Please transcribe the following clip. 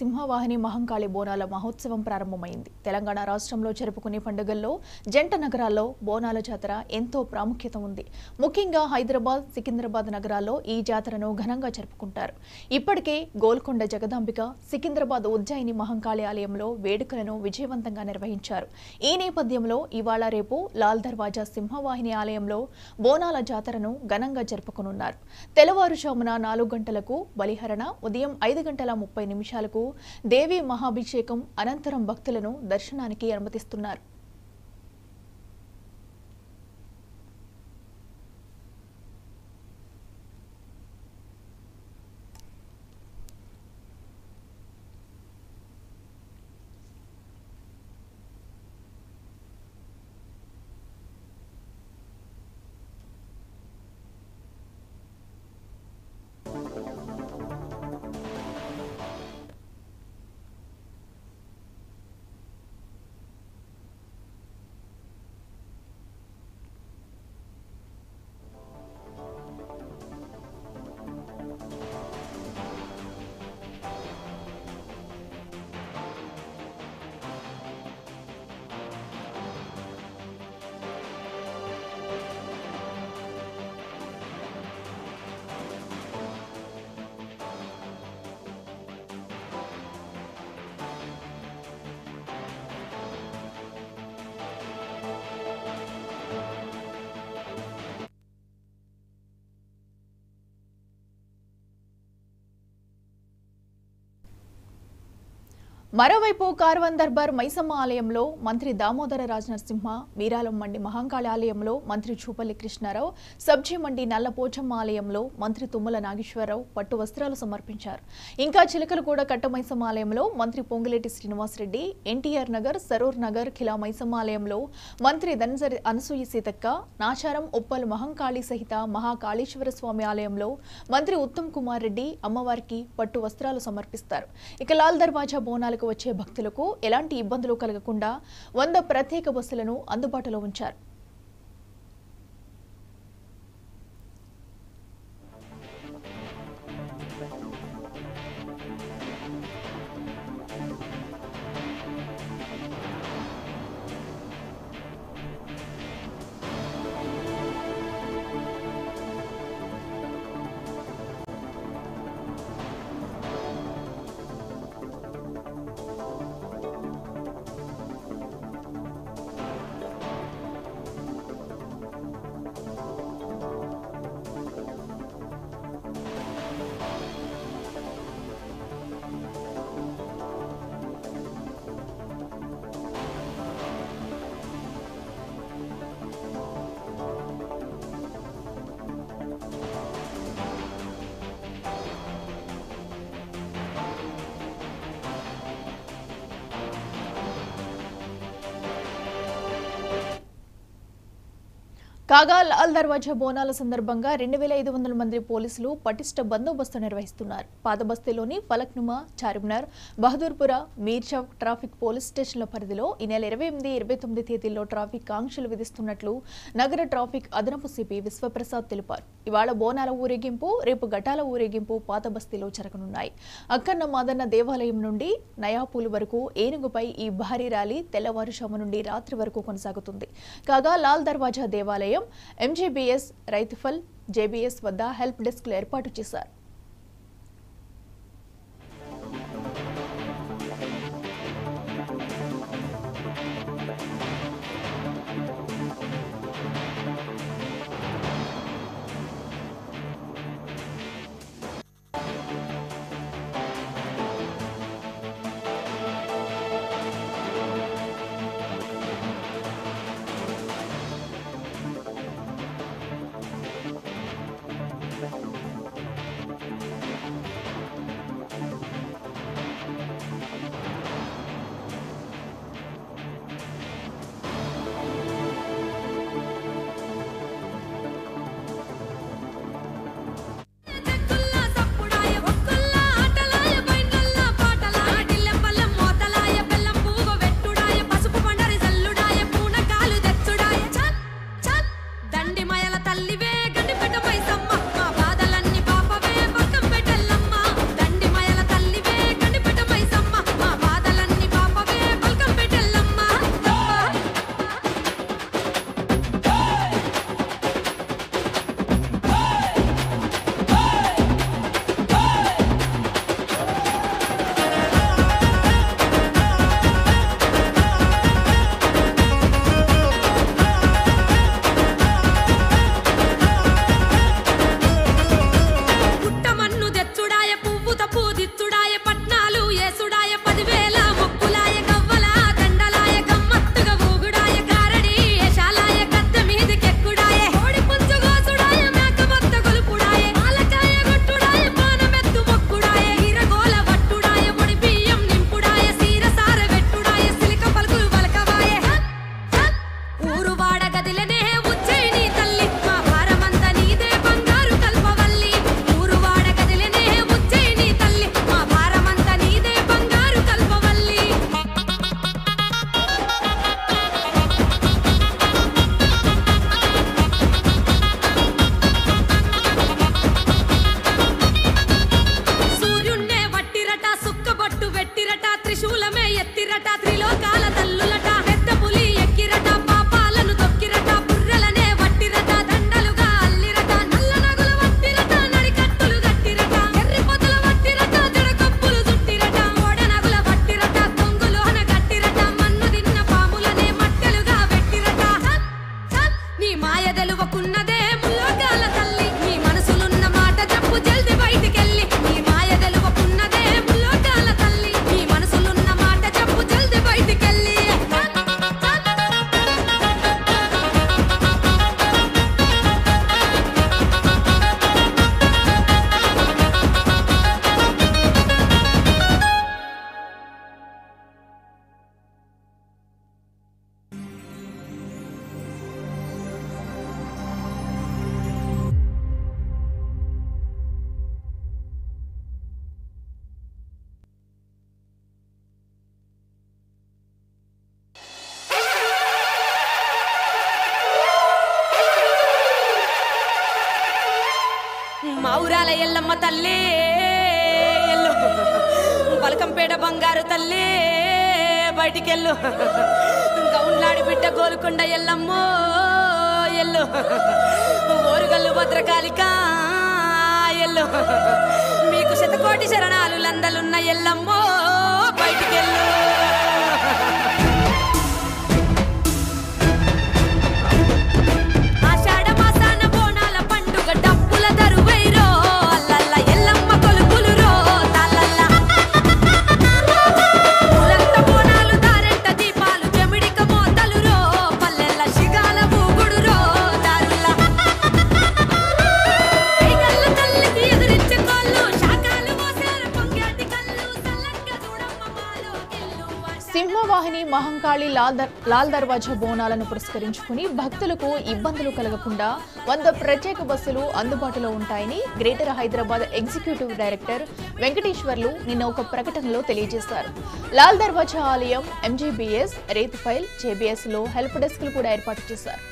సింహవాహిని మహంకాళి బోనాల మహోత్సవం ప్రారంభమైంది. తెలంగాణ రాష్ట్రంలో జరుపుకునే పండుగల్లో జంట నగరాల్లో బోనాల జాతర ఎంతో ప్రాముఖ్యత ఉంది. ముఖ్యంగా హైదరాబాద్, సికింద్రాబాద్ నగరాల్లో ఈ జాతరను ఘనంగా జరుపుకుంటారు. ఇప్పటికే గోల్కొండ జగదాంబిక, సికింద్రాబాద్ ఉజ్జయిని మహంకాళి ఆలయంలో వేడుకలను విజయవంతంగా నిర్వహించారు. ఈ నేపథ్యంలో ఇవాళ రేపు లాల్ దర్వాజా సింహవాహిని ఆలయంలో బోనాల జాతరను ఘనంగా జరుపుకోనున్నారు. తెల్లవారుజామున 4 గంటలకు బలిహరణ, ఉదయం 5:30 దేవి మహాభిషేకం అనంతరం భక్తులను దర్శనానికి అనుమతిస్తున్నారు. మరోవైపు కార్వాన్ దర్బార్ మైసమ్మ ఆలయంలో మంత్రి దామోదర రాజనరసింహ, మీరాలం మండి మహంకాళి ఆలయంలో మంత్రి చూపల్లి కృష్ణారావు, సబ్జీ మండి నల్లపోచమ్మ ఆలయంలో మంత్రి తుమ్మల నాగేశ్వరరావు పట్టు వస్త్రాలు సమర్పించారు. ఇంకా చిలకలగూడ కట్ట మైసమ్మ ఆలయంలో మంత్రి పొంగులేటి శ్రీనివాసరెడ్డి, ఎన్టీఆర్ నగర్, సరూర్ నగర్ ఖిలా మైసమ్మ ఆలయంలో మంత్రి ధనసరి అనసూయ సీతక్క, నాచారం ఉప్పల్ మహంకాళి సహిత మహాకాళేశ్వర స్వామి ఆలయంలో మంత్రి ఉత్తమ్ కుమార్ రెడ్డి అమ్మవారికి పట్టు వస్త్రాలు సమర్పిస్తారు. ఇక లాల్ దర్వాజా బోనాలకు వచ్చే భక్తులకు ఎలాంటి ఇబ్బందులు కలగకుండా 100 ప్రత్యేక బస్సులను అందుబాటులో ఉంచారు. కాగా లాల్ దర్వాజా బోనాల సందర్భంగా 2500 మంది పోలీసులు పటిష్ట బందోబస్తు నిర్వహిస్తున్నారు. పాతబస్తీలోని ఫలక్నుమా, చార్మినార్, బహదూర్పుర, మీర్చౌక్ ట్రాఫిక్ పోలీస్ స్టేషన్ల పరిధిలో ఈ నెల 28, 29 తేదీల్లో ట్రాఫిక్ ఆంక్షలు విధిస్తున్నట్లు నగర ట్రాఫిక్ అదనపు సిపి విశ్వప్రసాద్ తెలిపారు. ఇవాళ బోనాల ఊరేగింపు, రేపు ఘటాల ఊరేగింపు పాతబస్తీలో జరగనున్నాయి. అక్కన్న మాదన్న దేవాలయం నుండి నయాపూల్ వరకు ఏనుగుపై ఈ భారీ ర్యాలీ తెల్లవారుజాము నుండి రాత్రి వరకు కొనసాగుతుంది. కాగా లాల్ దర్వాజా దేవాలయం ఎంజీబీఎస్, రైతుఫల్, జేబీఎస్ వద్ద హెల్ప్ డెస్క్లు ఏర్పాటు చేశారు. పెట్టిరట త్రిశూలమే ఎత్తిరట త్రిలోకాల తల్లులట పెద్ద పులి ఎక్కిరట పాపాలను తొక్కిరట బుర్రలనే వట్టిరట దండలుగా అల్లిరట నల్ల నగుల వట్టిరట నడికట్టులు గట్టిరట ఎర్రి పొదల వట్టిరట జడకొప్పులు చుట్టిరట ఓడ నగుల వట్టిరట కొంగులోన గట్టిరట మన్ను తిన్న పాములనే మట్టెలుగా పెట్టిరట నీ మాయ తెలువకున్నదే ముల్లోకాల తల్లి నీ మనసులున్న మాట చెప్పు జల్ది బయటికెళ్ళి నీ మాయ తెలువకున్నదే ముల్లోకాల తల్లి నీ మనసులున్న మాట చెప్పు జల్ది బయటికెళ్ళి మౌరాల ఎల్లమ్మ తల్లి ఎల్లు బలకంపేట బంగారు తల్లి బయటికెళ్ళు గౌన్లాడి బిడ్డ గోలుకొండ ఎల్లమ్మో ఎల్లు ఓరుగల్లు భద్రకాళిక ఎల్లు మీకు శతకోటి శరణాలు లందలున్న ఎల్లమ్మో బయటికెళ్ళు సింహవాహిని మహంకాళి లాల్ దర్వాజా బోనాలను పురస్కరించుకుని భక్తులకు ఇబ్బందులు కలగకుండా 100 ప్రత్యేక బస్సులు అందుబాటులో ఉంటాయని greater Hyderabad executive director Venkateswarlu నిన్న ఒక ప్రకటనలో తెలియజేశారు. లాల్ దర్వాజా ఆలయం, ఎంజీబీఎస్, రేతుఫైల్, జేబీఎస్ లో హెల్ప్ డెస్క్లు కూడా ఏర్పాటు చేశారు.